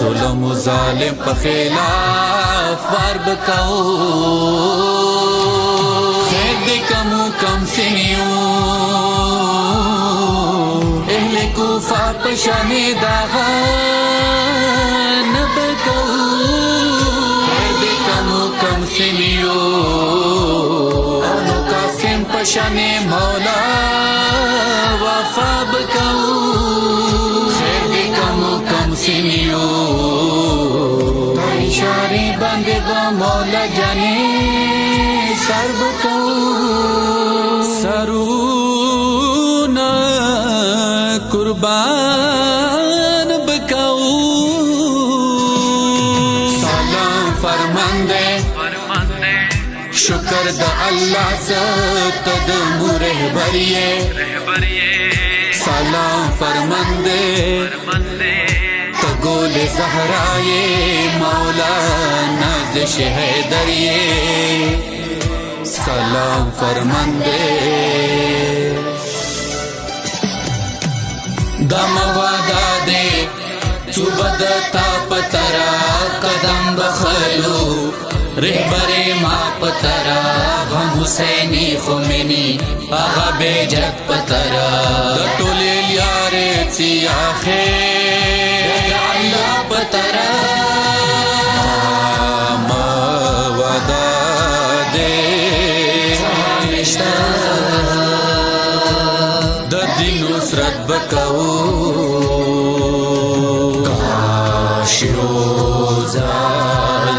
ظلم و ظالم په خلاف وار بکاو خیر دې کم سنیو اهل کوفہ پشان داغا نبکاو خیر دې کم سنیو انو قاسم پشان مولا وفا بکاو خیر دې کم سنیو اشاری بندے با مولا جانے سر بکاو سرونا قربان بکاو سلام فرماندے شکر دا اللہ ست دمو رہبریے سلام فرماندے گول زہرائے مولا نازش حیدریے سلام فرماندے دم وعدہ دے چوبدتا پترا قدم بخلو رہبر ما پترا غم حسینی خمینی آغا بے جت پترا دٹولی لیارے چیا خیر اللہ پترا ما وعدہ دے دا دین نصرت بکاو کاش روزہ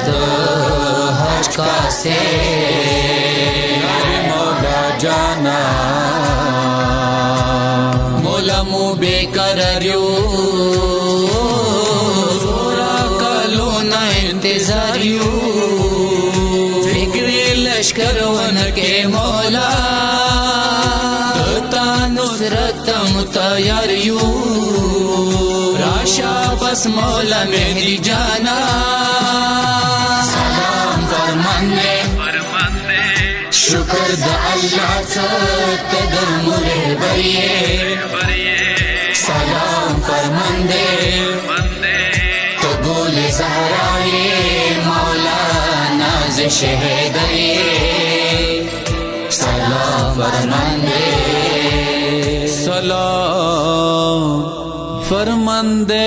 دا حج کا سے مولا جانا مولا مو بے قراریو انتظاریو فکر لشکر ونکے مولا تا نصرت متیاریو راشا بس مولا مہدی جانا سلام فرماندے شکر دا اللہ ست درم رہبریے سلام فرماندے گول زہرائے مولا نازش حیدریے سلام فرماندے سلام فرماندے